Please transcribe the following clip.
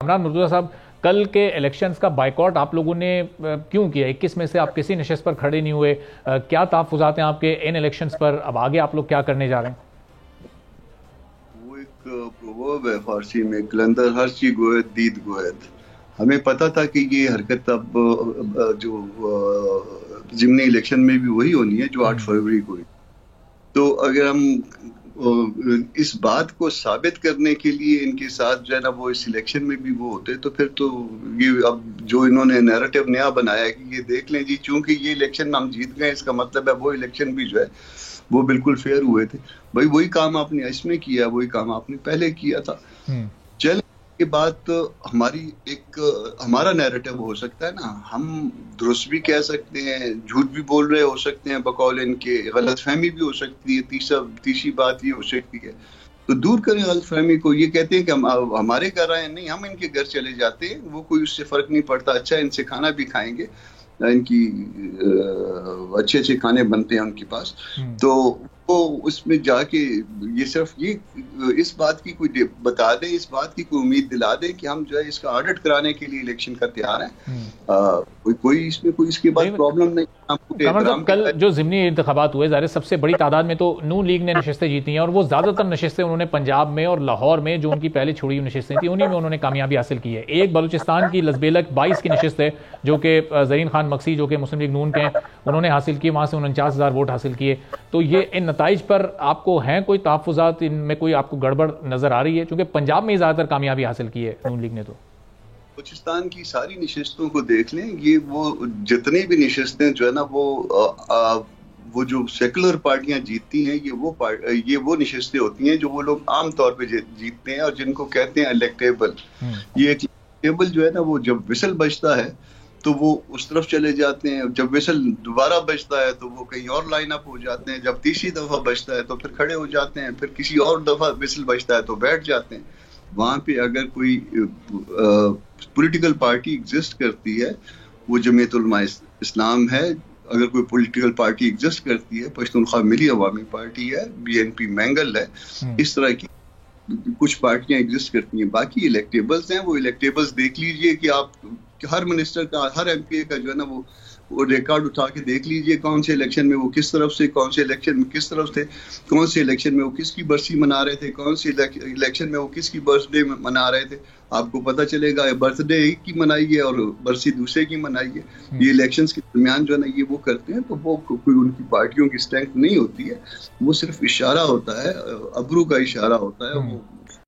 کامران مرتضیٰ صاحب، کل کے الیکشنز کا بائیکاٹ آپ لوگوں نے کیوں کیا؟ 21 میں سے آپ کسی نشست پر کھڑے نہیں ہوئے، کیا تحفظات ہیں آپ کے ان الیکشنز پر؟ اب آگے آپ لوگ کیا کرنے جا رہے ہیں؟ وہ ایک پروورب ہے فارسی میں، قلندر ہر چی گوید دید گوید۔ ہمیں پتا تھا کہ یہ حرکت اب جو ضمنی الیکشن میں بھی وہی ہونی ہے جو 8 فروری کو ہوئی۔ تو اگر ہم اس بات کو ثابت کرنے کے لیے ان کے ساتھ جو ہے نا وہ اس الیکشن میں بھی وہ ہوتے، تو پھر تو یہ اب جو انہوں نے نیریٹو نیا بنایا ہے کہ یہ دیکھ لیں جی چونکہ یہ الیکشن ہم جیت گئے، اس کا مطلب ہے وہ الیکشن بھی جو ہے وہ بالکل فیئر ہوئے تھے۔ بھائی وہی کام آپ نے اس میں کیا، وہی کام آپ نے پہلے کیا تھا۔ چل یہ بات ہمارا نیریٹو ہو سکتا ہے نا، ہم درست بھی کہہ سکتے ہیں، جھوٹ بھی بول رہے ہو سکتے ہیں، بقول ان کے غلط فہمی بھی ہو سکتی ہے، تیسری بات یہ ہو سکتی ہے۔ تو دور کریں غلط فہمی کو۔ یہ کہتے ہیں کہ ہم ہمارے گھر آئے، نہیں، ہم ان کے گھر چلے جاتے ہیں، وہ کوئی اس سے فرق نہیں پڑتا۔ اچھا ان سے کھانا بھی کھائیں گے، ان کی اچھے اچھے کھانے بنتے ہیں ان کے پاس، تو وہ اس میں جا کے یہ صرف یہ اس بات کی کوئی بتا دیں، اس بات کی کوئی امید دلا دیں کہ ہم جو ہے اس کا آڈٹ کرانے کے لیے الیکشن کا تیار ہیں۔ کوئی اس میں کوئی اس کے بعد پرابلم نہیں۔ کل جو ضمنی انتخابات ہوئے، ظاہر سب سے بڑی تعداد میں تو نون لیگ نے نشستیں جیتی ہیں، اور وہ زیادہ تر نشستیں انہوں نے پنجاب میں اور لاہور میں جو ان کی پہلے چھوڑی ہوئی نشستیں تھیں انہی میں انہوں نے کامیابی حاصل کی ہے۔ ایک بلوچستان کی لزبیلک 22 کی نشست ہے جو کہ زرین خان مکسی جو کہ مسلم لیگ نون کے ہیں انہوں نے حاصل کی، وہاں سے 49,000 ووٹ حاصل کیے۔ تو یہ ان نتائج پر آپ کو ہیں کوئی تحفظات؟ ان میں کوئی آپ کو گڑبڑ نظر آ رہی ہے؟ چونکہ پنجاب میں ہی زیادہ تر کامیابی حاصل کی ہے نون لیگ نے۔ تو بلوچستان کی ساری نشستوں کو دیکھ لیں، یہ وہ جتنی بھی نشستیں جو ہے نا وہ جو سیکولر پارٹیاں جیتتی ہیں، یہ وہ نشستیں ہوتی ہیں جو وہ لوگ عام طور پہ جیتتے ہیں اور جن کو کہتے ہیں الیکٹیبل۔ یہ الیکٹیبل جو ہے نا وہ جب وسل بجتا ہے تو وہ اس طرف چلے جاتے ہیں، جب وسل دوبارہ بجتا ہے تو وہ کہیں اور لائن اپ ہو جاتے ہیں، جب تیسری دفعہ بجتا ہے تو پھر کھڑے ہو جاتے ہیں، پھر کسی اور دفعہ وسل بجتا ہے تو بیٹھ جاتے ہیں۔ وہاں پہ اگر کوئی پولیٹیکل پارٹی ایگزسٹ کرتی ہے وہ جمعیت علماء اسلام ہے۔ اگر کوئی پولیٹیکل پارٹی ایگزسٹ کرتی ہے، پشتونخوا ملی عوامی پارٹی ہے، BNP مینگل ہے، اس طرح کی کچھ پارٹیاں ایگزسٹ کرتی ہیں۔ باقی الیکٹیبلز ہیں، وہ الیکٹیبلز دیکھ لیجئے کہ آپ ہر منسٹر کا، ہر MP کا جو ہے نا وہ ریکارڈ اٹھا کے دیکھ لیجئے کون سے الیکشن میں وہ کس طرف سے، کون سے الیکشن میں کس طرف تھے، کون سے الیکشن میں وہ کس کی برسی منا رہے تھے، کون سے الیکشن میں وہ کس کی برتھ ڈے منا رہے تھے۔ آپ کو پتہ چلے گا برتھ ڈے ایک کی منائی ہے اور برسی دوسرے کی منائی ہے۔ یہ الیکشنز کے درمیان جو ہے نا یہ وہ کرتے ہیں، تو وہ کوئی ان کی پارٹیوں کی اسٹرینتھ نہیں ہوتی ہے، وہ صرف اشارہ ہوتا ہے، ابرو کا اشارہ ہوتا ہے۔ وہ